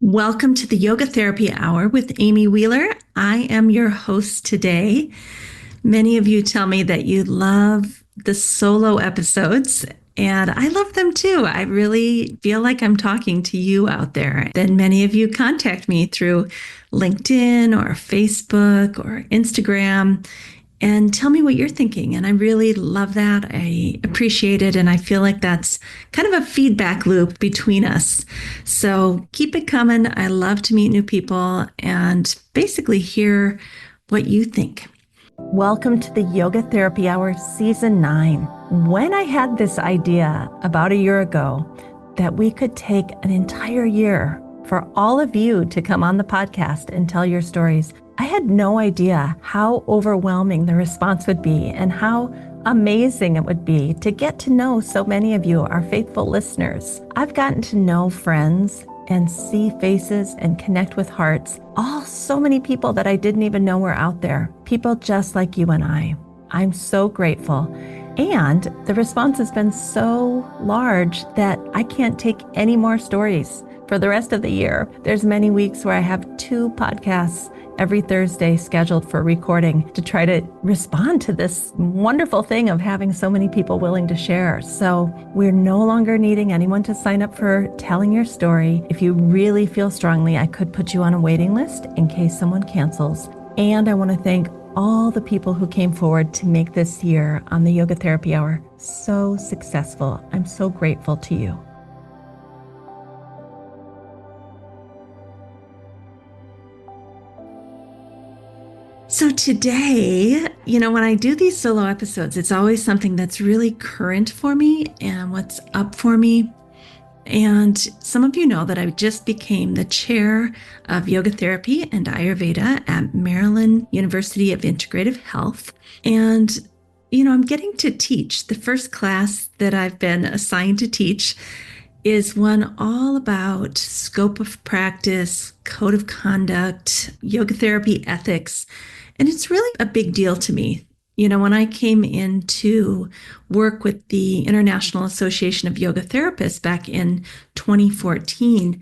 Welcome to the Yoga Therapy Hour with Amy Wheeler. I am your host today. Many of you tell me that you love the solo episodes, and I love them too. I really feel like I'm talking to you out there. Then many of you contact me through LinkedIn or Facebook or Instagram and tell me what you're thinking. And I really love that. I appreciate it. And I feel like that's kind of a feedback loop between us. So keep it coming. I love to meet new people and basically hear what you think. Welcome to the Yoga Therapy Hour Season 9. When I had this idea about a year ago that we could take an entire year for all of you to come on the podcast and tell your stories, I had no idea how overwhelming the response would be and how amazing it would be to get to know so many of you, our faithful listeners. I've gotten to know friends and see faces and connect with hearts. So many people that I didn't even know were out there. People just like you and I. I'm so grateful. And the response has been so large that I can't take any more stories for the rest of the year. There's many weeks where I have 2 podcasts every Thursday scheduled for recording to try to respond to this wonderful thing of having so many people willing to share. So we're no longer needing anyone to sign up for telling your story. If you really feel strongly, I could put you on a waiting list in case someone cancels. And I want to thank all the people who came forward to make this year on the Yoga Therapy Hour so successful. I'm so grateful to you. So today, when I do these solo episodes, it's always something that's really current for me and what's up for me. And some of you know that I just became the chair of yoga therapy and Ayurveda at Maryland University of Integrative Health. And, I'm getting to teach. The first class that I've been assigned to teach is one all about scope of practice, code of conduct, yoga therapy ethics. And it's really a big deal to me. When I came in to work with the International Association of Yoga Therapists back in 2014,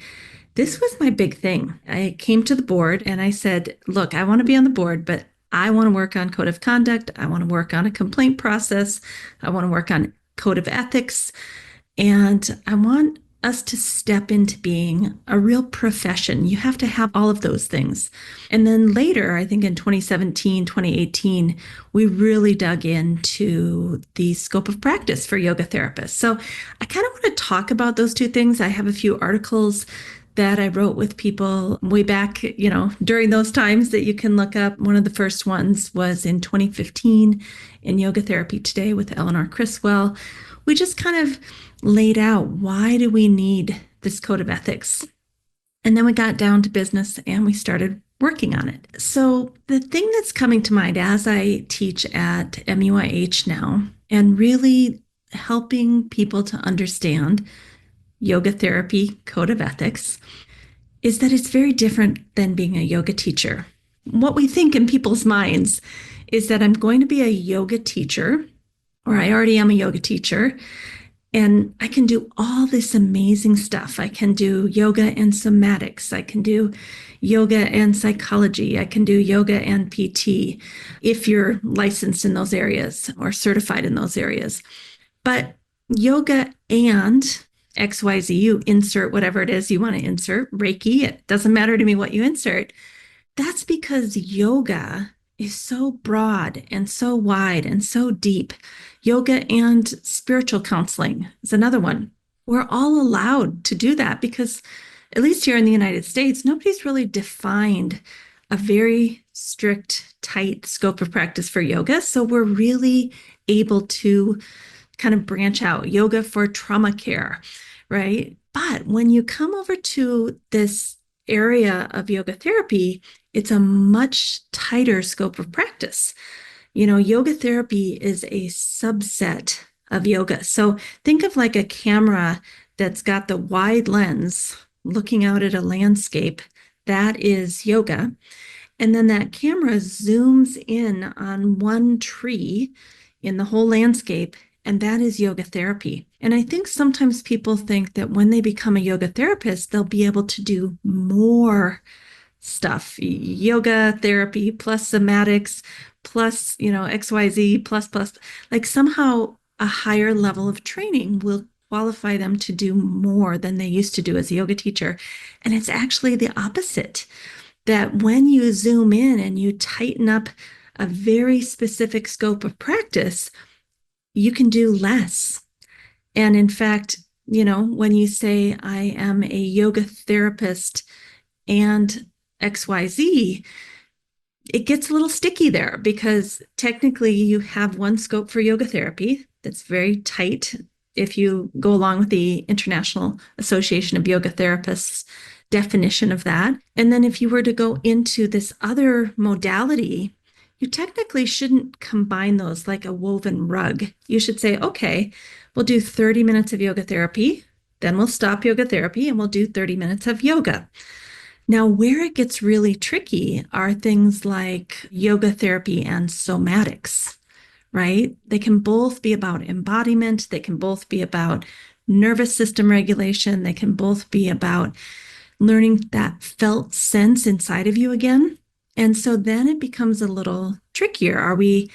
this was my big thing. I came to the board and I said, look, I want to be on the board, but I want to work on code of conduct. I want to work on a complaint process. I want to work on code of ethics. And I want us to step into being a real profession. You have to have all of those things. And then later, I think in 2017, 2018, we really dug into the scope of practice for yoga therapists. So I kind of want to talk about those two things. I have a few articles that I wrote with people way back, during those times that you can look up. One of the first ones was in 2015 in Yoga Therapy Today with Eleanor Criswell. We just kind of laid out, why do we need this code of ethics? And then we got down to business and we started working on it. So the thing that's coming to mind as I teach at MUIH now and really helping people to understand yoga therapy code of ethics is that it's very different than being a yoga teacher. What we think in people's minds is that I'm going to be a yoga teacher, or I already am a yoga teacher, and I can do all this amazing stuff. I can do yoga and somatics. I can do yoga and psychology. I can do yoga and PT if you're licensed in those areas or certified in those areas. But yoga and XYZ, you insert whatever it is you want to insert, Reiki, it doesn't matter to me what you insert. That's because yoga is so broad and so wide and so deep. Yoga and spiritual counseling is another one. We're all allowed to do that because, at least here in the United States, nobody's really defined a very strict, tight scope of practice for yoga. So we're really able to kind of branch out. Yoga for trauma care, right? But when you come over to this area of yoga therapy, it's a much tighter scope of practice. Yoga therapy is a subset of yoga. So think of like a camera that's got the wide lens looking out at a landscape. That is yoga. And then that camera zooms in on one tree in the whole landscape, and that is yoga therapy. And I think sometimes people think that when they become a yoga therapist, they'll be able to do more stuff, yoga therapy plus somatics plus, XYZ plus, like somehow a higher level of training will qualify them to do more than they used to do as a yoga teacher. And it's actually the opposite, that when you zoom in and you tighten up a very specific scope of practice, you can do less. And in fact, when you say, I am a yoga therapist and XYZ, it gets a little sticky there because technically you have one scope for yoga therapy that's very tight if you go along with the International Association of Yoga Therapists definition of that. And then if you were to go into this other modality, you technically shouldn't combine those like a woven rug. You should say, okay, we'll do 30 minutes of yoga therapy, then we'll stop yoga therapy and we'll do 30 minutes of yoga. Now, where it gets really tricky are things like yoga therapy and somatics, right? They can both be about embodiment, they can both be about nervous system regulation, they can both be about learning that felt sense inside of you again. And so then it becomes a little trickier. Are we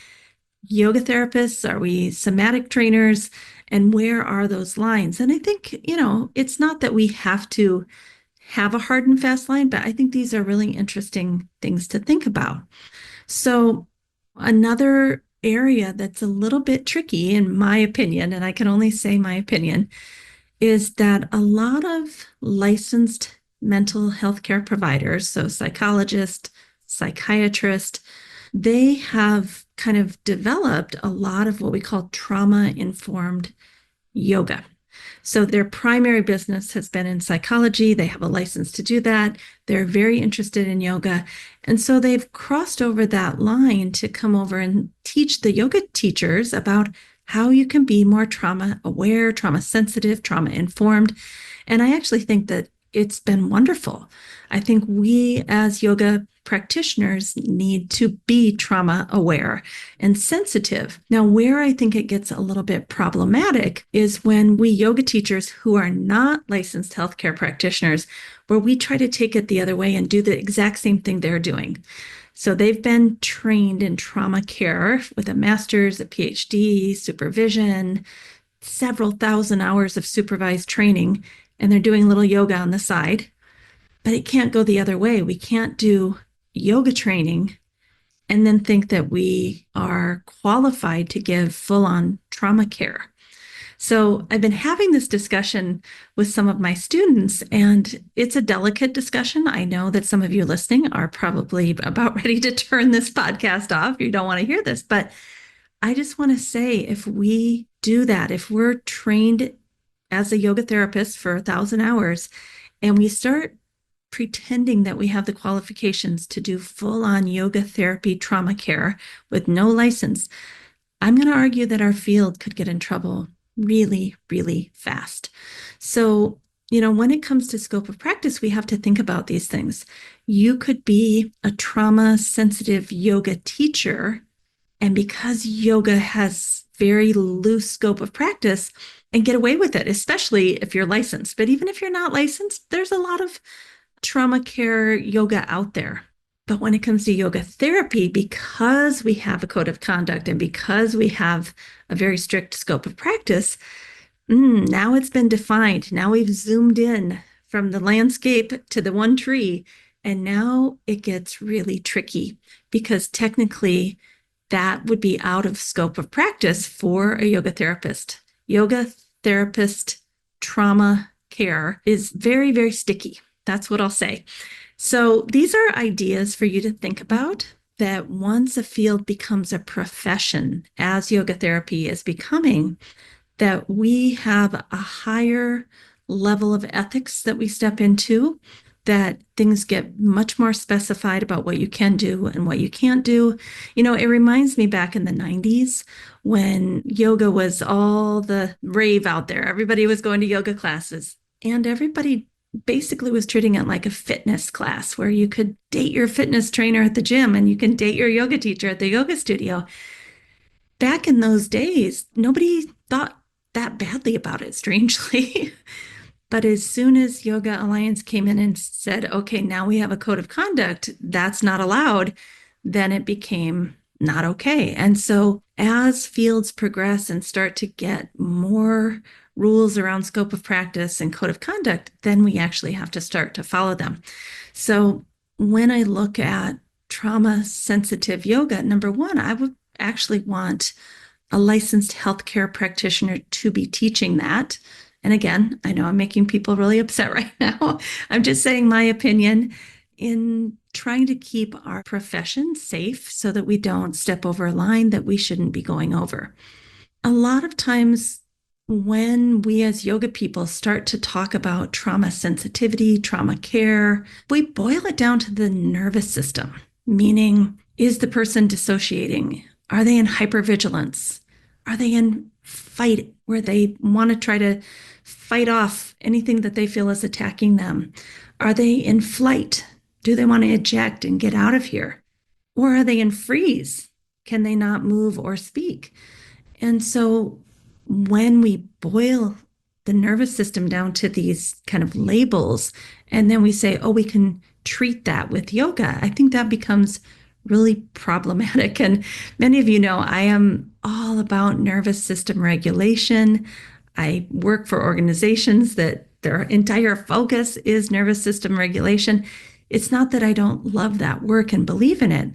yoga therapists? Are we somatic trainers? And where are those lines? And I think, it's not that we have to have a hard and fast line, but I think these are really interesting things to think about. So, another area that's a little bit tricky, in my opinion, and I can only say my opinion, is that a lot of licensed mental health care providers, so psychologists, psychiatrists, they have kind of developed a lot of what we call trauma-informed yoga. So their primary business has been in psychology. They have a license to do that. They're very interested in yoga. And so they've crossed over that line to come over and teach the yoga teachers about how you can be more trauma aware, trauma sensitive, trauma informed. And I actually think that it's been wonderful. I think we as yoga practitioners need to be trauma aware and sensitive. Now, where I think it gets a little bit problematic is when we yoga teachers who are not licensed healthcare practitioners, where we try to take it the other way and do the exact same thing they're doing. So they've been trained in trauma care with a master's, a PhD, supervision, several thousand hours of supervised training, and they're doing a little yoga on the side. But it can't go the other way. We can't do yoga training and then think that we are qualified to give full-on trauma care. So I've been having this discussion with some of my students, and it's a delicate discussion. I know that some of you listening are probably about ready to turn this podcast off. You don't want to hear this, but I just want to say, if we do that, if we're trained as a yoga therapist for 1,000 hours and we start pretending that we have the qualifications to do full-on yoga therapy trauma care with no license, I'm going to argue that our field could get in trouble really, really fast. So, when it comes to scope of practice, we have to think about these things. You could be a trauma sensitive yoga teacher, and because yoga has very loose scope of practice, and get away with it, especially if you're licensed. But even if you're not licensed, there's a lot of trauma care yoga out there. But when it comes to yoga therapy, because we have a code of conduct and because we have a very strict scope of practice, now it's been defined. Now we've zoomed in from the landscape to the one tree. And now it gets really tricky because technically that would be out of scope of practice for a yoga therapist. Yoga therapist trauma care is very, very sticky. That's what I'll say. So these are ideas for you to think about, that once a field becomes a profession, as yoga therapy is becoming, that we have a higher level of ethics that we step into, that things get much more specified about what you can do and what you can't do. It reminds me back in the 90s when yoga was all the rave out there. Everybody was going to yoga classes, and everybody basically was treating it like a fitness class where you could date your fitness trainer at the gym and you can date your yoga teacher at the yoga studio. Back in those days, nobody thought that badly about it, strangely. But as soon as Yoga Alliance came in and said, okay, now we have a code of conduct, that's not allowed, then it became not okay. And so as fields progress and start to get more rules around scope of practice and code of conduct, then we actually have to start to follow them. So when I look at trauma sensitive yoga, number one, I would actually want a licensed healthcare practitioner to be teaching that. And again, I know I'm making people really upset right now. I'm just saying my opinion in trying to keep our profession safe so that we don't step over a line that we shouldn't be going over. A lot of times when we as yoga people start to talk about trauma sensitivity, trauma care, we boil it down to the nervous system, meaning, is the person dissociating? Are they in hypervigilance? Are they in fight where they want to try to fight off anything that they feel is attacking them? Are they in flight? Do they want to eject and get out of here? Or are they in freeze? Can they not move or speak? And so when we boil the nervous system down to these kind of labels, and then we say, oh, we can treat that with yoga, I think that becomes really problematic. And many of you know I am all about nervous system regulation. I work for organizations that their entire focus is nervous system regulation. It's not that I don't love that work and believe in it,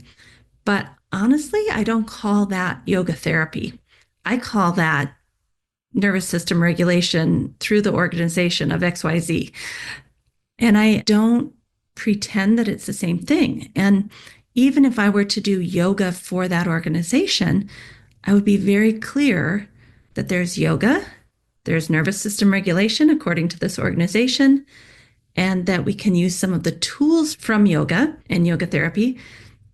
but honestly, I don't call that yoga therapy. I call that nervous system regulation through the organization of XYZ. And I don't pretend that it's the same thing. And even if I were to do yoga for that organization, I would be very clear that there's yoga, there's nervous system regulation according to this organization, and that we can use some of the tools from yoga and yoga therapy,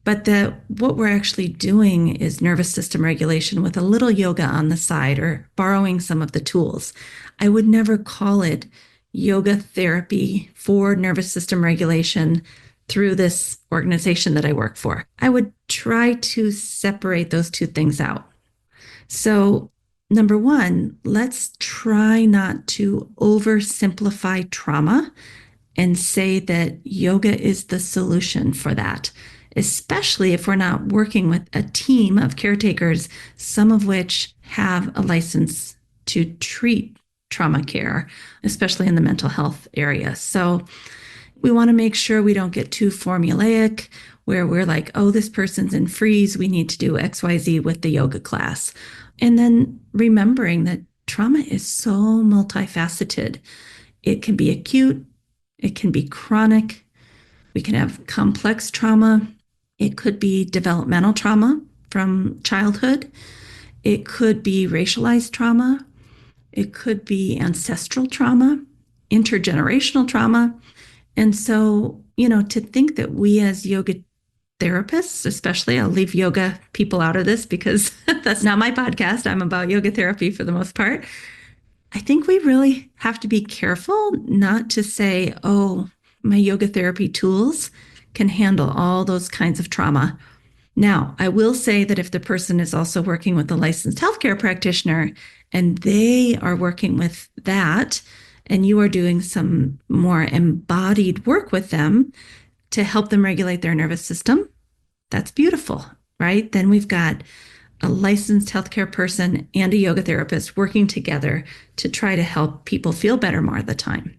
but that what we're actually doing is nervous system regulation with a little yoga on the side or borrowing some of the tools. I would never call it yoga therapy for nervous system regulation through this organization that I work for. I would try to separate those two things out. So, number one, let's try not to oversimplify trauma and say that yoga is the solution for that, especially if we're not working with a team of caretakers, some of which have a license to treat trauma care, especially in the mental health area. So we want to make sure we don't get too formulaic where we're like, oh, this person's in freeze, we need to do XYZ with the yoga class. And then remembering that trauma is so multifaceted. It can be acute, it can be chronic, we can have complex trauma, it could be developmental trauma from childhood, it could be racialized trauma, it could be ancestral trauma, intergenerational trauma. And so, to think that we as yoga therapists, especially, I'll leave yoga people out of this because that's not my podcast. I'm about yoga therapy for the most part. I think we really have to be careful not to say, oh, my yoga therapy tools can handle all those kinds of trauma. Now, I will say that if the person is also working with a licensed healthcare practitioner and they are working with that, and you are doing some more embodied work with them to help them regulate their nervous system, that's beautiful, right? Then we've got a licensed healthcare person and a yoga therapist working together to try to help people feel better more of the time.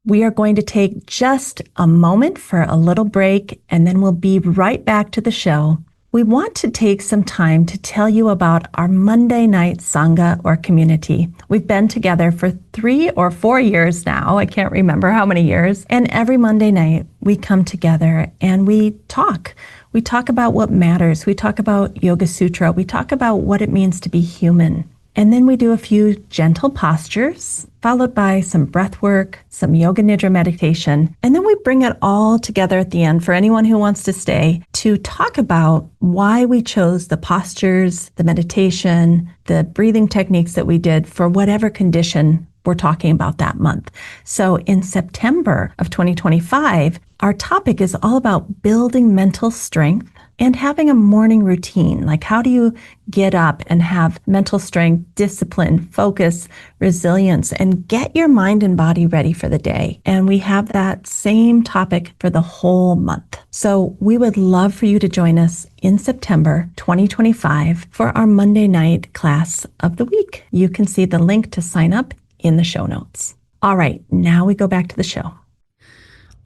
We are going to take just a moment for a little break, and then we'll be right back to the show. We want to take some time to tell you about our Monday night Sangha or community. We've been together for 3 or 4 years now. I can't remember how many years. And every Monday night we come together and we talk. We talk about what matters. We talk about Yoga Sutra. We talk about what it means to be human. And then we do a few gentle postures, followed by some breath work, some yoga nidra meditation. And then we bring it all together at the end for anyone who wants to stay to talk about why we chose the postures, the meditation, the breathing techniques that we did for whatever condition we're talking about that month. So in September of 2025, our topic is all about building mental strength and having a morning routine. Like, how do you get up and have mental strength, discipline, focus, resilience, and get your mind and body ready for the day? And we have that same topic for the whole month. So we would love for you to join us in September 2025 for our Monday night class of the week. You can see the link to sign up in the show notes. All right, now we go back to the show.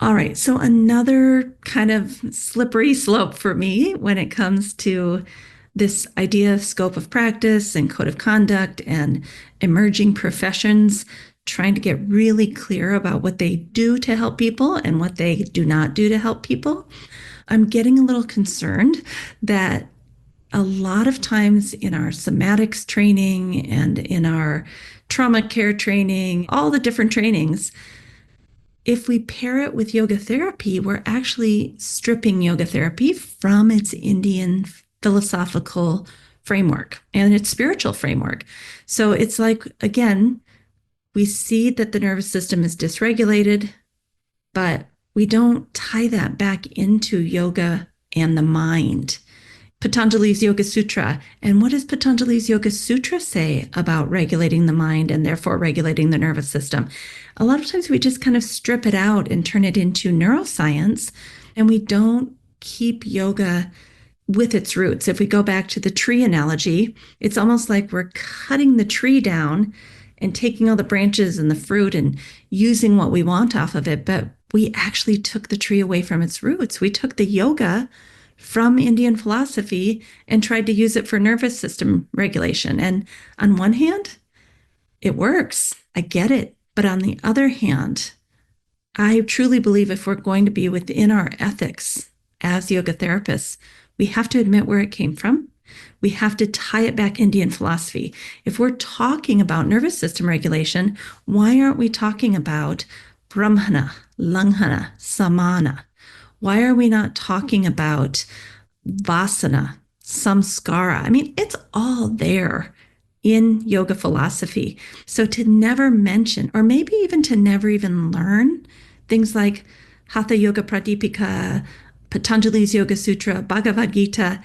All right, so another kind of slippery slope for me when it comes to this idea of scope of practice and code of conduct and emerging professions, trying to get really clear about what they do to help people and what they do not do to help people. I'm getting a little concerned that a lot of times in our somatics training and in our trauma care training, all the different trainings, if we pair it with yoga therapy, we're actually stripping yoga therapy from its Indian philosophical framework and its spiritual framework. So it's like, again, we see that the nervous system is dysregulated, but we don't tie that back into yoga and the mind. Patanjali's Yoga Sutra. And what does Patanjali's Yoga Sutra say about regulating the mind and therefore regulating the nervous system? A lot of times we just kind of strip it out and turn it into neuroscience, and we don't keep yoga with its roots. If we go back to the tree analogy, it's almost like we're cutting the tree down and taking all the branches and the fruit and using what we want off of it. But we actually took the tree away from its roots. We took the yoga from Indian philosophy and tried to use it for nervous system regulation. And on one hand, it works. I get it. But on the other hand, I truly believe if we're going to be within our ethics as yoga therapists, we have to admit where it came from. We have to tie it back Indian philosophy. If we're talking about nervous system regulation, why aren't we talking about Brahmana, Langhana, Samana? Why are we not talking about vasana, samskara? I mean, it's all there in yoga philosophy. So to never mention, or maybe even to never even learn things like Hatha Yoga Pradipika, Patanjali's Yoga Sutra, Bhagavad Gita,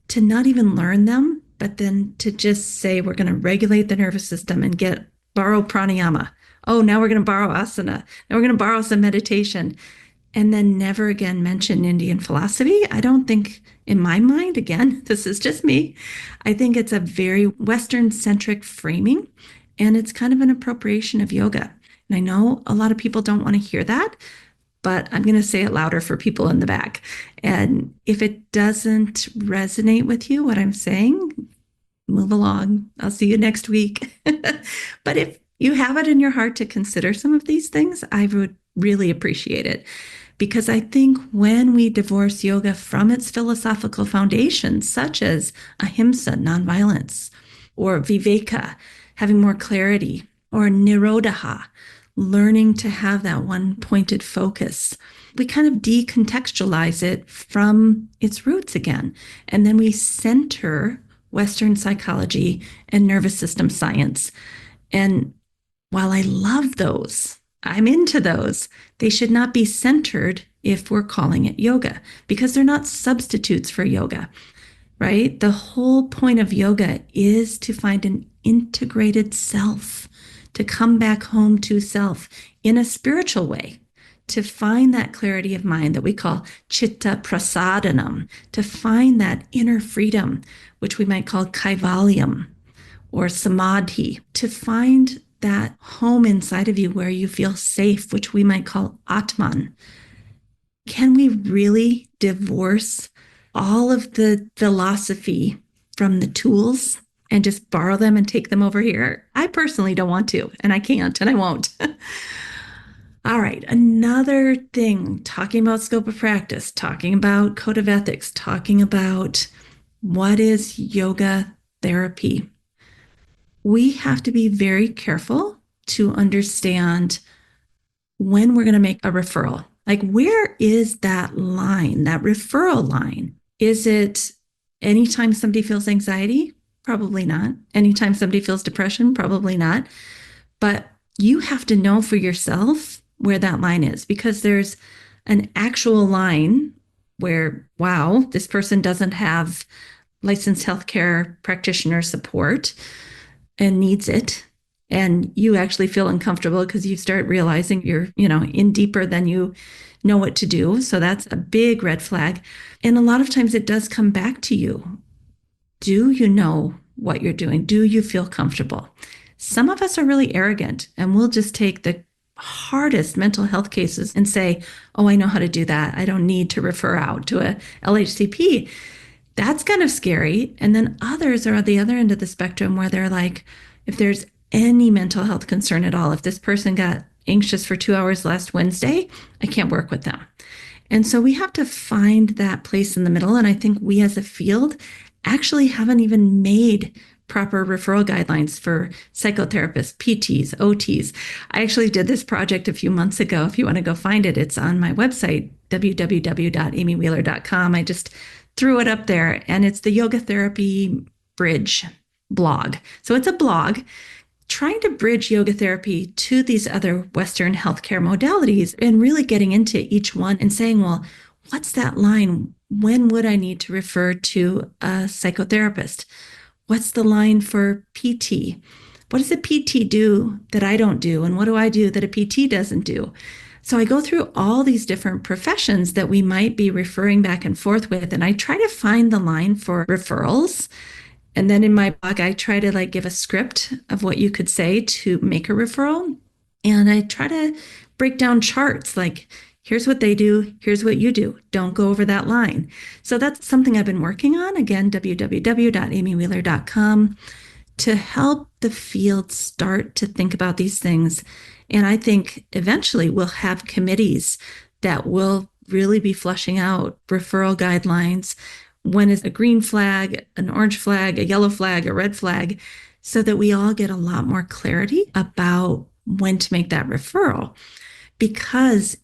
to not even learn them, but then to just say we're going to regulate the nervous system and borrow pranayama. Oh, now we're going to borrow asana. Now we're going to borrow some meditation. And then never again mention Indian philosophy. I don't think, in my mind, again, this is just me, I think it's a very Western-centric framing, and it's kind of an appropriation of yoga. And I know a lot of people don't want to hear that, but I'm going to say it louder for people in the back. And if it doesn't resonate with you, what I'm saying, move along. I'll see you next week. But if you have it in your heart to consider some of these things, I would really appreciate it. Because I think when we divorce yoga from its philosophical foundations, such as ahimsa, nonviolence, or viveka, having more clarity, or nirodha, learning to have that one pointed focus, we kind of decontextualize it from its roots again. And then we center Western psychology and nervous system science. And while I love those, I'm into those, they should not be centered if we're calling it yoga, because they're not substitutes for yoga, right? The whole point of yoga is to find an integrated self, to come back home to self in a spiritual way, to find that clarity of mind that we call chitta prasadanam, to find that inner freedom, which we might call kaivalyam or samadhi, to find that home inside of you where you feel safe, which we might call Atman. Can we really divorce all of the philosophy from the tools and just borrow them and take them over here? I personally don't want to, and I can't, and I won't. All right, another thing, talking about scope of practice, talking about code of ethics, talking about what is yoga therapy. We have to be very careful to understand when we're going to make a referral. Like, where is that line, that referral line? Is it anytime somebody feels anxiety? Probably not. Anytime somebody feels depression? Probably not. But you have to know for yourself where that line is, because there's an actual line where, wow, this person doesn't have licensed healthcare practitioner support and needs it. And you actually feel uncomfortable because you start realizing you're, in deeper than you know what to do. So that's a big red flag. And a lot of times it does come back to you. Do you know what you're doing? Do you feel comfortable? Some of us are really arrogant and we'll just take the hardest mental health cases and say, oh, I know how to do that. I don't need to refer out to a LHCP. That's kind of scary. And then others are at the other end of the spectrum where they're like, if there's any mental health concern at all, if this person got anxious for 2 hours last Wednesday, I can't work with them. And so we have to find that place in the middle. And I think we as a field actually haven't even made proper referral guidelines for psychotherapists, PTs, OTs. I actually did this project a few months ago. If you want to go find it, it's on my website, www.amywheeler.com. I just threw it up there, and it's the Yoga Therapy Bridge blog. So it's a blog trying to bridge yoga therapy to these other Western healthcare modalities and really getting into each one and saying, well, what's that line? When would I need to refer to a psychotherapist? What's the line for PT? What does a PT do that I don't do? And what do I do that a PT doesn't do? So I go through all these different professions that we might be referring back and forth with, and I try to find the line for referrals. And then in my blog, I try to give a script of what you could say to make a referral. And I try to break down charts like, here's what they do, here's what you do. Don't go over that line. So that's something I've been working on. Again, www.amywheeler.com, to help the field start to think about these things. And I think eventually we'll have committees that will really be flushing out referral guidelines. When is a green flag, an orange flag, a yellow flag, a red flag, so that we all get a lot more clarity about when to make that referral. Because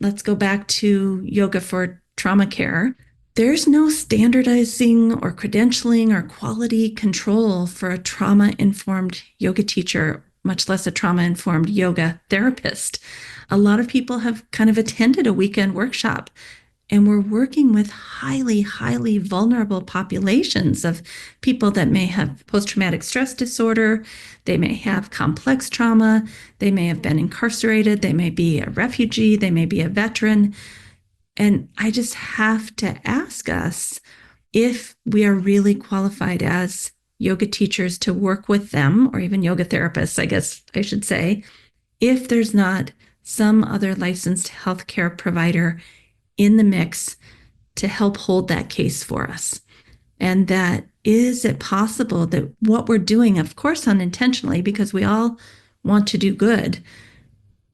let's go back to yoga for trauma care, there's no standardizing or credentialing or quality control for a trauma-informed yoga teacher, much less a trauma-informed yoga therapist. A lot of people have kind of attended a weekend workshop, and we're working with highly, highly vulnerable populations of people that may have post-traumatic stress disorder. They may have complex trauma. They may have been incarcerated. They may be a refugee. They may be a veteran. And I just have to ask us if we are really qualified as yoga teachers to work with them, or even yoga therapists, I guess I should say, if there's not some other licensed healthcare provider in the mix to help hold that case for us. And that, is it possible that what we're doing, of course unintentionally, because we all want to do good,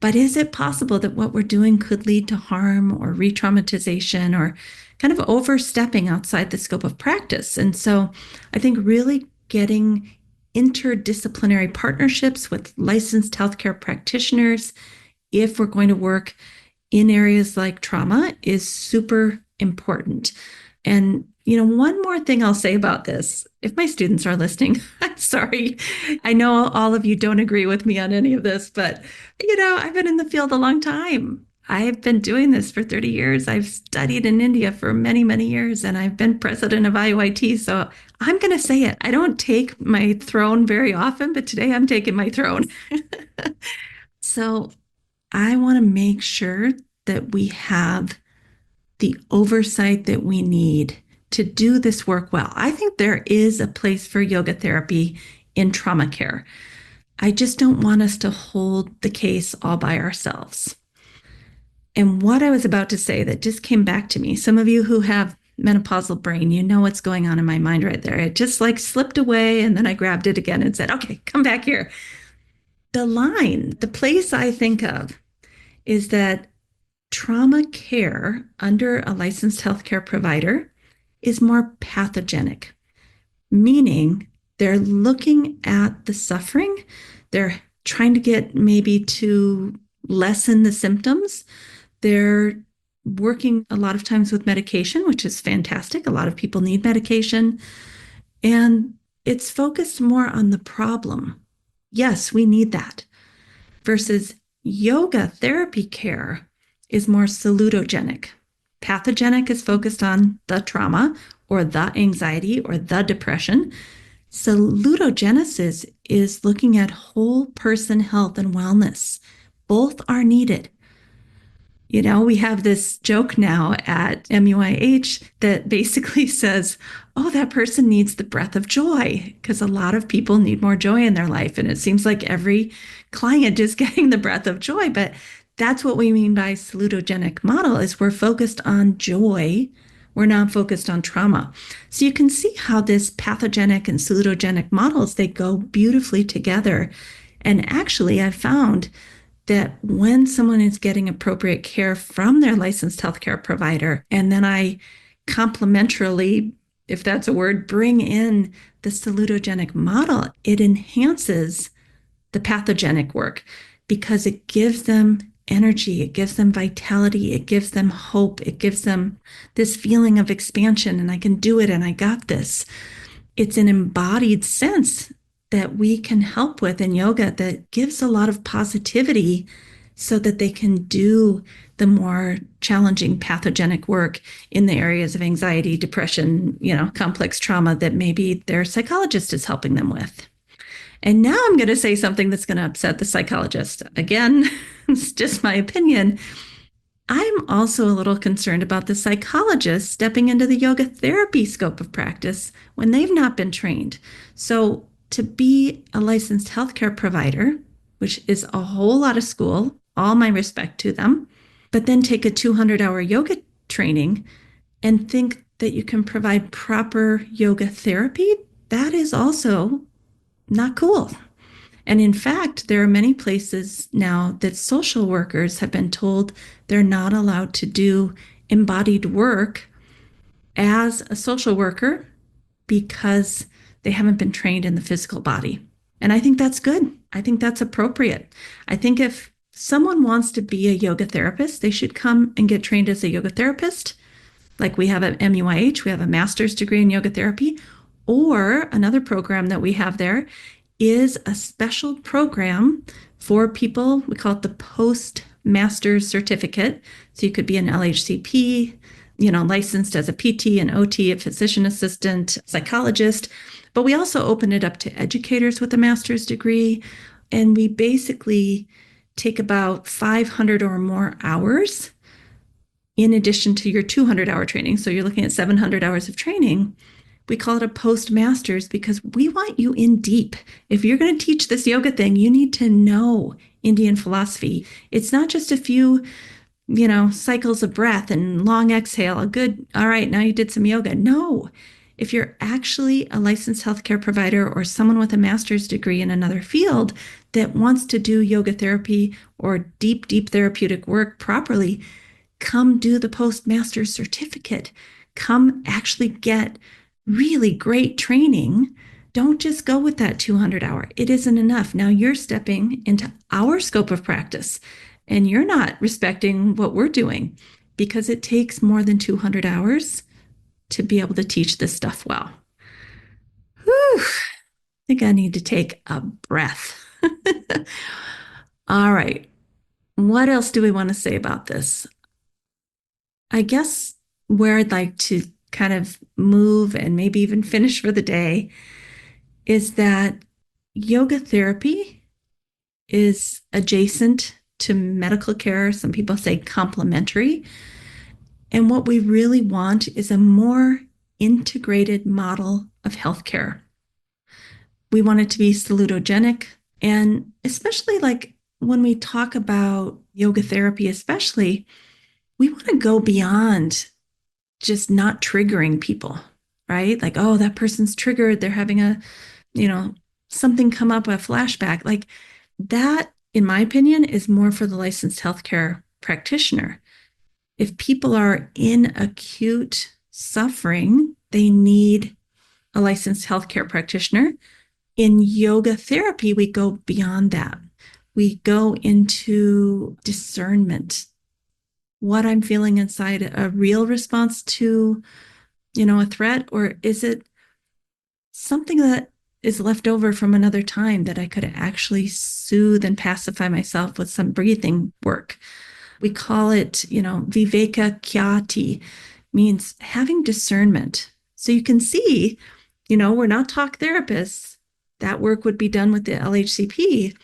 but is it possible that what we're doing could lead to harm or re-traumatization or kind of overstepping outside the scope of practice? And so I think really getting interdisciplinary partnerships with licensed healthcare practitioners, if we're going to work in areas like trauma, is super important. And, one more thing I'll say about this, if my students are listening, I'm sorry. I know all of you don't agree with me on any of this, but, I've been in the field a long time. I've been doing this for 30 years. I've studied in India for many, many years, and I've been president of IOIT. So I'm going to say it. I don't take my throne very often, but today I'm taking my throne. So I want to make sure that we have the oversight that we need to do this work well. I think there is a place for yoga therapy in trauma care. I just don't want us to hold the case all by ourselves. And what I was about to say that just came back to me, some of you who have menopausal brain, you know what's going on in my mind right there. It just slipped away, and then I grabbed it again and said, okay, come back here. The place I think of is that trauma care under a licensed healthcare provider is more pathogenic, meaning they're looking at the suffering. They're trying to get maybe to lessen the symptoms. They're working a lot of times with medication, which is fantastic. A lot of people need medication. And it's focused more on the problem. Yes, we need that. versus yoga therapy care is more salutogenic. Pathogenic is focused on the trauma or the anxiety or the depression. Salutogenesis is looking at whole person health and wellness. Both are needed. You know, we have this joke now at MUIH that basically says, oh, that person needs the breath of joy, because a lot of people need more joy in their life. And it seems like every client is getting the breath of joy. But that's what we mean by salutogenic model is we're focused on joy. We're not focused on trauma. So you can see how this pathogenic and salutogenic models, they go beautifully together. And actually, I've found that when someone is getting appropriate care from their licensed healthcare provider, and then I complementarily, if that's a word, bring in the salutogenic model, it enhances the pathogenic work because it gives them energy, it gives them vitality, it gives them hope, it gives them this feeling of expansion, and I can do it and I got this. It's an embodied sense that we can help with in yoga that gives a lot of positivity so that they can do the more challenging pathogenic work in the areas of anxiety, depression, complex trauma that maybe their psychologist is helping them with. And now I'm going to say something that's going to upset the psychologist. Again, it's just my opinion. I'm also a little concerned about the psychologist stepping into the yoga therapy scope of practice when they've not been trained. So, to be a licensed healthcare provider, which is a whole lot of school, all my respect to them, but then take a 200-hour yoga training and think that you can provide proper yoga therapy, that is also not cool. And in fact, there are many places now that social workers have been told they're not allowed to do embodied work as a social worker because they haven't been trained in the physical body. And I think that's good. I think that's appropriate. I think if someone wants to be a yoga therapist, they should come and get trained as a yoga therapist. Like we have at MUIH, we have a master's degree in yoga therapy, or another program that we have there is a special program for people. We call it the postmaster's certificate. So you could be an LHCP, licensed as a PT, an OT, a physician assistant, psychologist. But we also open it up to educators with a master's degree. And we basically take about 500 or more hours in addition to your 200-hour training. So you're looking at 700 hours of training. We call it a postmasters because we want you in deep. If you're going to teach this yoga thing, you need to know Indian philosophy. It's not just a few, cycles of breath and long exhale, a good, all right, now you did some yoga. No, if you're actually a licensed healthcare provider or someone with a master's degree in another field that wants to do yoga therapy or deep, deep therapeutic work properly, come do the postmaster's certificate. Come actually get really great training. Don't just go with that 200-hour. It isn't enough. Now you're stepping into our scope of practice and you're not respecting what we're doing because it takes more than 200 hours to be able to teach this stuff well. Whew. I think I need to take a breath. All right. What else do we want to say about this? I guess where I'd like to kind of move and maybe even finish for the day is that yoga therapy is adjacent to medical care. Some people say complementary. And what we really want is a more integrated model of healthcare. We want it to be salutogenic. And especially like when we talk about yoga therapy, especially, we want to go beyond just not triggering people, right? Like, oh, that person's triggered. They're having something come up, a flashback. Like that, in my opinion, is more for the licensed healthcare practitioner. If people are in acute suffering, they need a licensed healthcare practitioner. In yoga therapy, we go beyond that. We go into discernment. What I'm feeling inside, a real response to, a threat, or is it something that is left over from another time that I could actually soothe and pacify myself with some breathing work. We call it, viveka kyati, means having discernment. So you can see, we're not talk therapists. That work would be done with the LHCP.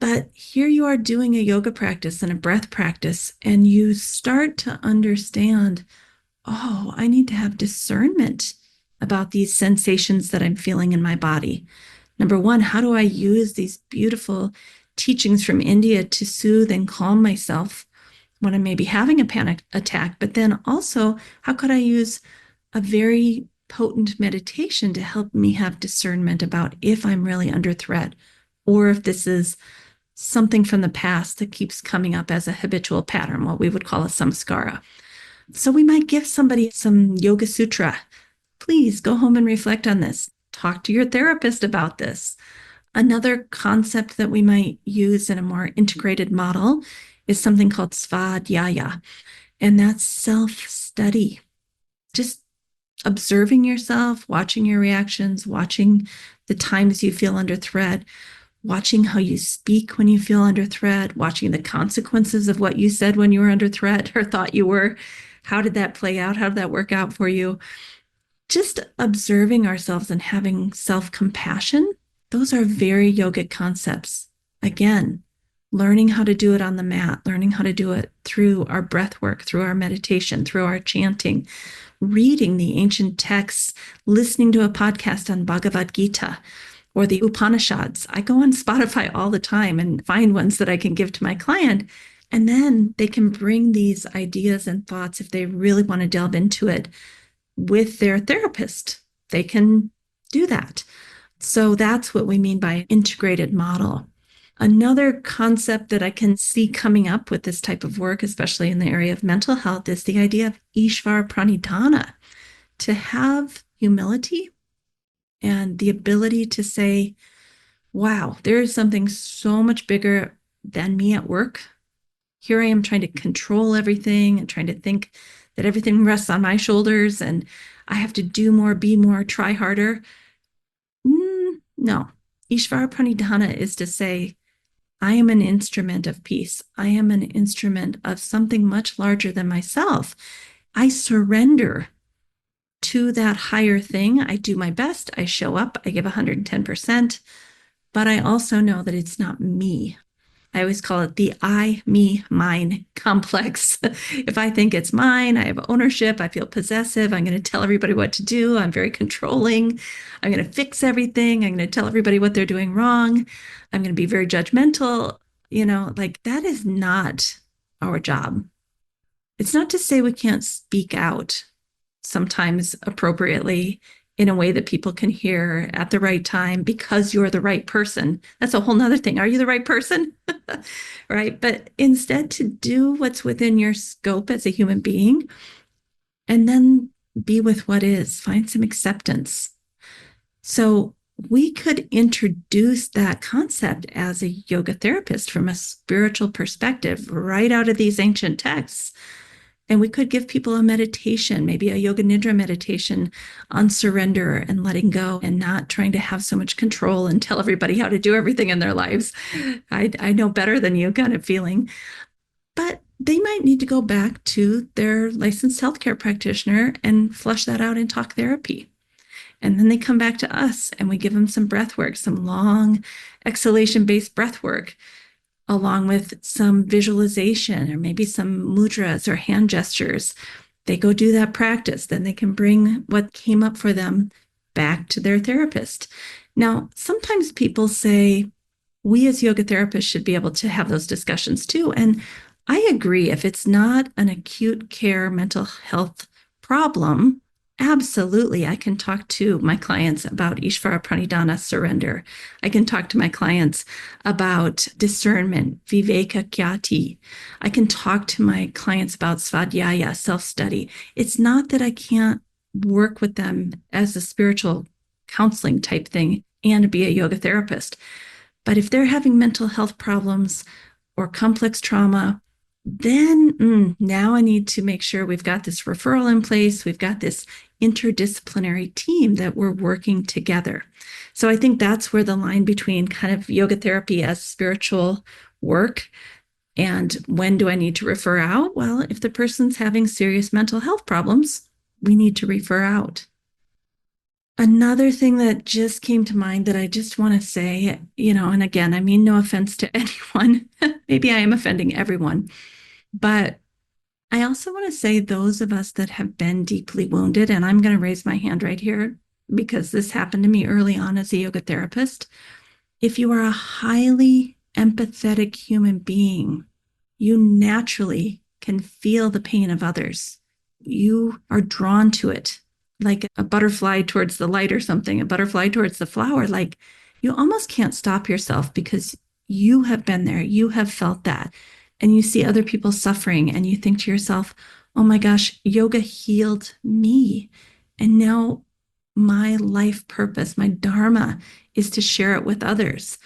But here you are doing a yoga practice and a breath practice, and you start to understand, oh, I need to have discernment about these sensations that I'm feeling in my body. Number one, how do I use these beautiful teachings from India to soothe and calm myself when I may be having a panic attack? But then also, how could I use a very potent meditation to help me have discernment about if I'm really under threat or if this is something from the past that keeps coming up as a habitual pattern, what we would call a samskara. So we might give somebody some Yoga Sutra. Please go home and reflect on this. Talk to your therapist about this. Another concept that we might use in a more integrated model is something called svadhyaya, and that's self-study. Just observing yourself, watching your reactions, watching the times you feel under threat, watching how you speak when you feel under threat, watching the consequences of what you said when you were under threat or thought you were. How did that play out? How did that work out for you? Just observing ourselves and having self-compassion, those are very yogic concepts. Again, learning how to do it on the mat, learning how to do it through our breath work, through our meditation, through our chanting, reading the ancient texts, listening to a podcast on Bhagavad Gita or the Upanishads. I go on Spotify all the time and find ones that I can give to my client. And then they can bring these ideas and thoughts, if they really want to delve into it, with their therapist. They can do that. So that's what we mean by an integrated model. Another concept that I can see coming up with this type of work, especially in the area of mental health, is the idea of Ishvara Pranidhana, to have humility and the ability to say, wow, there is something so much bigger than me at work. Here I am trying to control everything and trying to think that everything rests on my shoulders and I have to do more, be more, try harder. No. Ishvara Pranidhana is to say, I am an instrument of peace. I am an instrument of something much larger than myself. I surrender to that higher thing. I do my best. I show up. I give 110%. But I also know that it's not me. I always call it the I, me, mine complex. If I think it's mine, I have ownership, I feel possessive, I'm going to tell everybody what to do, I'm very controlling, I'm going to fix everything, I'm going to tell everybody what they're doing wrong, I'm going to be very judgmental. Like that is not our job. It's not to say we can't speak out sometimes appropriately in a way that people can hear at the right time because you're the right person. That's a whole nother thing. Are you the right person? Right? But instead to do what's within your scope as a human being and then be with what is, find some acceptance. So we could introduce that concept as a yoga therapist from a spiritual perspective right out of these ancient texts. And we could give people a meditation, maybe a yoga nidra meditation on surrender and letting go and not trying to have so much control and tell everybody how to do everything in their lives. I know better than you kind of feeling. But they might need to go back to their licensed healthcare practitioner and flush that out in talk therapy. And then they come back to us and we give them some breath work, some long exhalation-based breath work, along with some visualization or maybe some mudras or hand gestures. They go do that practice. Then they can bring what came up for them back to their therapist. Now, sometimes people say, we as yoga therapists should be able to have those discussions too. And I agree. If it's not an acute care mental health problem, absolutely, I can talk to my clients about Ishvara Pranidhana, surrender. I can talk to my clients about discernment, viveka kyati. I can talk to my clients about svadhyaya, self-study. It's not that I can't work with them as a spiritual counseling type thing and be a yoga therapist. But if they're having mental health problems or complex trauma then now I need to make sure we've got this referral in place. We've got this interdisciplinary team that we're working together. So I think that's where the line between kind of yoga therapy as spiritual work and when do I need to refer out? Well, if the person's having serious mental health problems, we need to refer out. Another thing that just came to mind that I just want to say, and again, I mean no offense to anyone. Maybe I am offending everyone, but I also want to say those of us that have been deeply wounded, and I'm going to raise my hand right here because this happened to me early on as a yoga therapist. If you are a highly empathetic human being, you naturally can feel the pain of others. You are drawn to it like a butterfly towards the light or something, a butterfly towards the flower. Like you almost can't stop yourself because you have been there, you have felt that. And you see other people suffering, and you think to yourself, oh my gosh, yoga healed me. And now my life purpose, my dharma is to share it with others.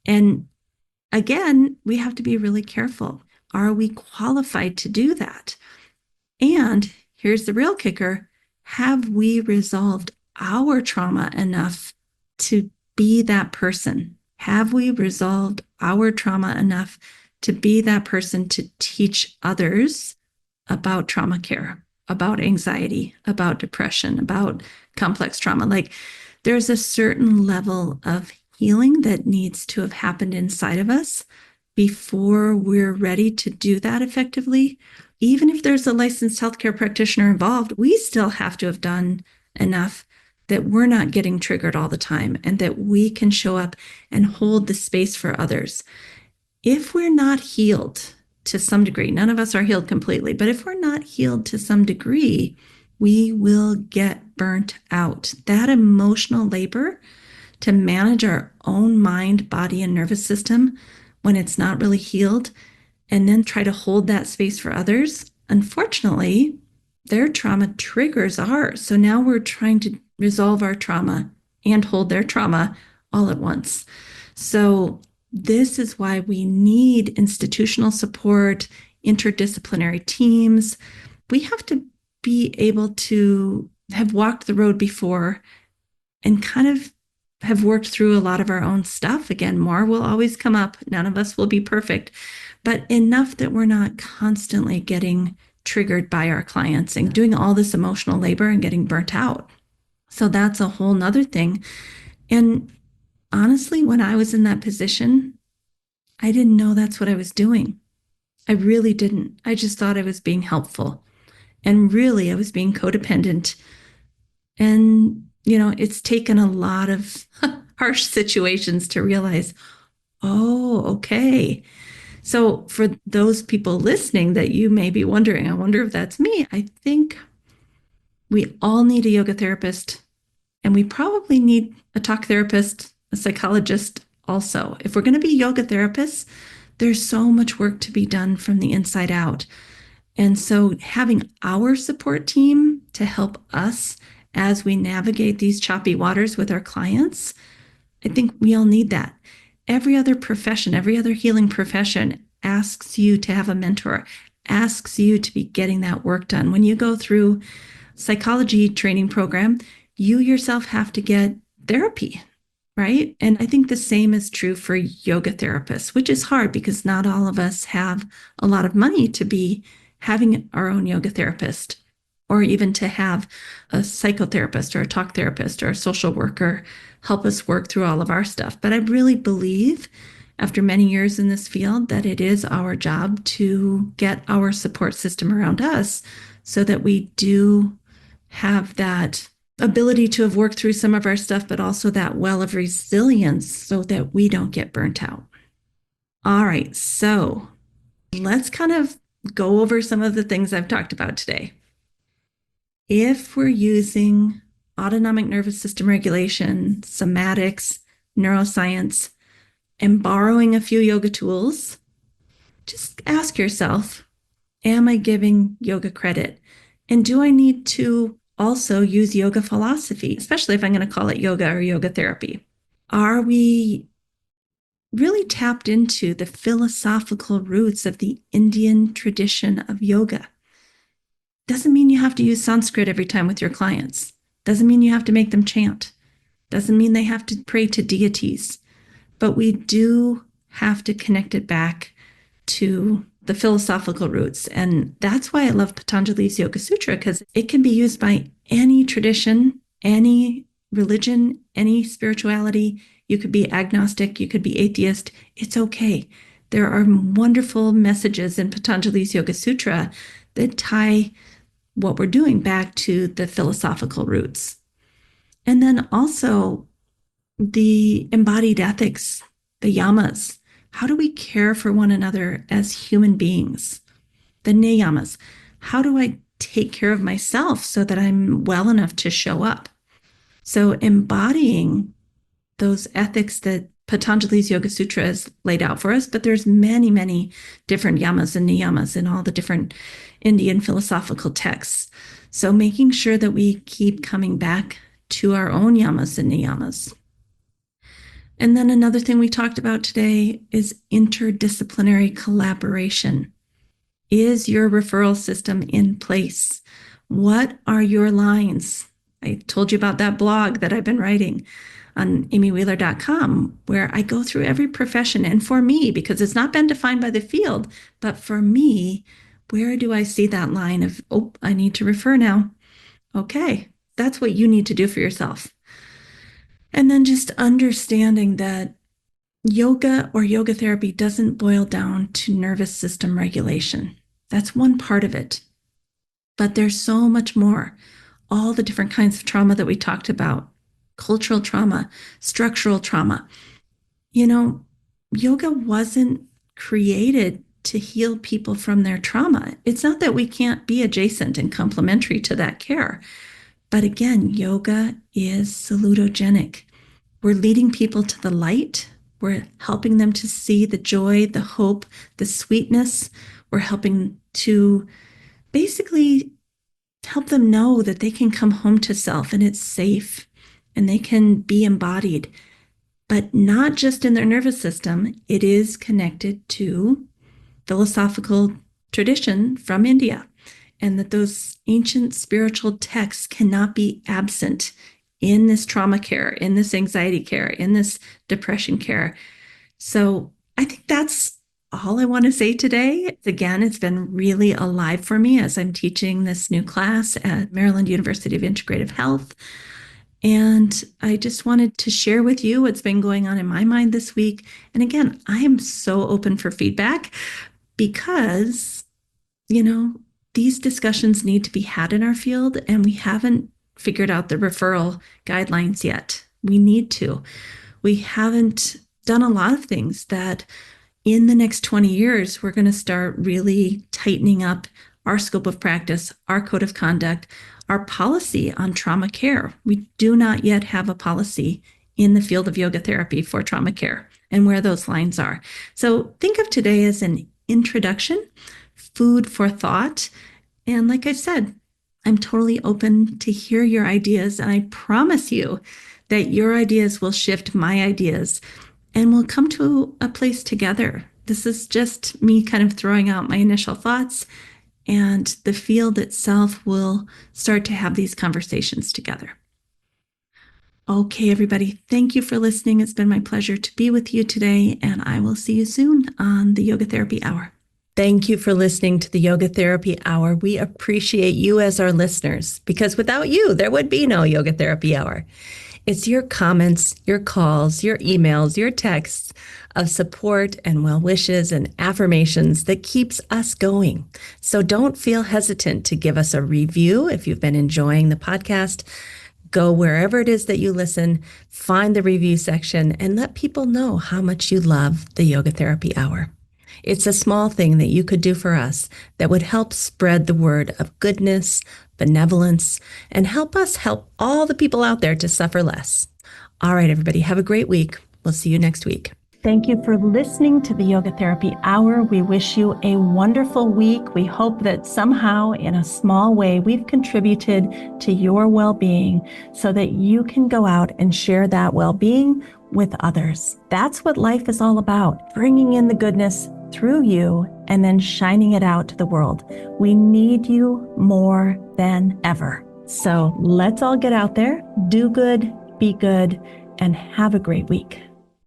And again, we have to be really careful. Are we qualified to do that? And here's the real kicker, have we resolved our trauma enough to be that person? Have we resolved our trauma enough to be that person to teach others about trauma care, about anxiety, about depression, about complex trauma? Like there's a certain level of healing that needs to have happened inside of us before we're ready to do that effectively. Even if there's a licensed healthcare practitioner involved, we still have to have done enough that we're not getting triggered all the time and that we can show up and hold the space for others. If we're not healed to some degree, none of us are healed completely, but if we're not healed to some degree, we will get burnt out. That emotional labor to manage our own mind, body, and nervous system when it's not really healed, and then try to hold that space for others, unfortunately, their trauma triggers ours. So now we're trying to resolve our trauma and hold their trauma all at once. So this is why we need institutional support, interdisciplinary teams. We have to be able to have walked the road before and kind of have worked through a lot of our own stuff. Again, more will always come up. None of us will be perfect, but enough that we're not constantly getting triggered by our clients and doing all this emotional labor and getting burnt out. So that's a whole nother thing. And honestly, when I was in that position, I didn't know that's what I was doing. I really didn't. I just thought I was being helpful. And really, I was being codependent. And, it's taken a lot of harsh situations to realize, oh, okay. So for those people listening that you may be wondering, I wonder if that's me. I think we all need a yoga therapist, and we probably need a talk therapist, a psychologist also. If we're going to be yoga therapists, there's so much work to be done from the inside out. And so having our support team to help us as we navigate these choppy waters with our clients, I think we all need that. Every other profession, every other healing profession asks you to have a mentor, asks you to be getting that work done. When you go through psychology training program, you yourself have to get therapy, right? And I think the same is true for yoga therapists, which is hard because not all of us have a lot of money to be having our own yoga therapist, or even to have a psychotherapist or a talk therapist or a social worker help us work through all of our stuff. But I really believe, after many years in this field, that it is our job to get our support system around us so that we do have that ability to have worked through some of our stuff, but also that well of resilience so that we don't get burnt out. All right, so let's kind of go over some of the things I've talked about today. If we're using autonomic nervous system regulation, somatics, neuroscience, and borrowing a few yoga tools, just ask yourself, am I giving yoga credit? And do I need to also use yoga philosophy, especially if I'm going to call it yoga or yoga therapy? Are we really tapped into the philosophical roots of the Indian tradition of yoga. Doesn't mean you have to use Sanskrit every time with your clients. Doesn't mean you have to make them chant. Doesn't mean they have to pray to deities. But we do have to connect it back to the philosophical roots. And that's why I love Patanjali's Yoga Sutra, because it can be used by any tradition, any religion, any spirituality. You could be agnostic, you could be atheist. It's okay. There are wonderful messages in Patanjali's Yoga Sutra that tie what we're doing back to the philosophical roots. And then also the embodied ethics, the yamas. How do we care for one another as human beings? The niyamas. How do I take care of myself so that I'm well enough to show up? So embodying those ethics that Patanjali's Yoga Sutra has laid out for us, but there's many, many different yamas and niyamas in all the different Indian philosophical texts. So making sure that we keep coming back to our own yamas and niyamas. And then another thing we talked about today is interdisciplinary collaboration. Is your referral system in place? What are your lines? I told you about that blog that I've been writing on amywheeler.com, where I go through every profession. And for me, because it's not been defined by the field, but for me, where do I see that line of, oh, I need to refer now? Okay, that's what you need to do for yourself. And then just understanding that yoga or yoga therapy doesn't boil down to nervous system regulation. That's one part of it. But there's so much more. All the different kinds of trauma that we talked about, cultural trauma, structural trauma. You know, yoga wasn't created to heal people from their trauma. It's not that we can't be adjacent and complementary to that care. But again, yoga is salutogenic. We're leading people to the light. We're helping them to see the joy, the hope, the sweetness. We're helping to basically help them know that they can come home to self and it's safe and they can be embodied, but not just in their nervous system. It is connected to philosophical tradition from India, and that those ancient spiritual texts cannot be absent in this trauma care, in this anxiety care, in this depression care. So I think that's all I want to say today. Again, it's been really alive for me as I'm teaching this new class at Maryland University of Integrative Health. And I just wanted to share with you what's been going on in my mind this week. And again, I am so open for feedback because, you know, these discussions need to be had in our field, and we haven't figured out the referral guidelines yet. We need to. We haven't done a lot of things that in the next 20 years, we're going to start really tightening up our scope of practice, our code of conduct, our policy on trauma care. We do not yet have a policy in the field of yoga therapy for trauma care and where those lines are. So think of today as an introduction, food for thought. And like I said, I'm totally open to hear your ideas. And I promise you that your ideas will shift my ideas and we'll come to a place together. This is just me kind of throwing out my initial thoughts, and the field itself will start to have these conversations together. Okay, everybody, thank you for listening. It's been my pleasure to be with you today, and I will see you soon on the Yoga Therapy Hour. Thank you for listening to the Yoga Therapy Hour. We appreciate you as our listeners, because without you, there would be no Yoga Therapy Hour. It's your comments, your calls, your emails, your texts of support and well wishes and affirmations that keeps us going. So don't feel hesitant to give us a review if you've been enjoying the podcast. Go wherever it is that you listen, find the review section, and let people know how much you love the Yoga Therapy Hour. It's a small thing that you could do for us that would help spread the word of goodness, benevolence, and help us help all the people out there to suffer less. All right, everybody, have a great week. We'll see you next week. Thank you for listening to the Yoga Therapy Hour. We wish you a wonderful week. We hope that somehow, in a small way, we've contributed to your well-being so that you can go out and share that well-being with others. That's what life is all about, bringing in the goodness through you and then shining it out to the world. We need you more than ever. So let's all get out there, do good, be good, and have a great week.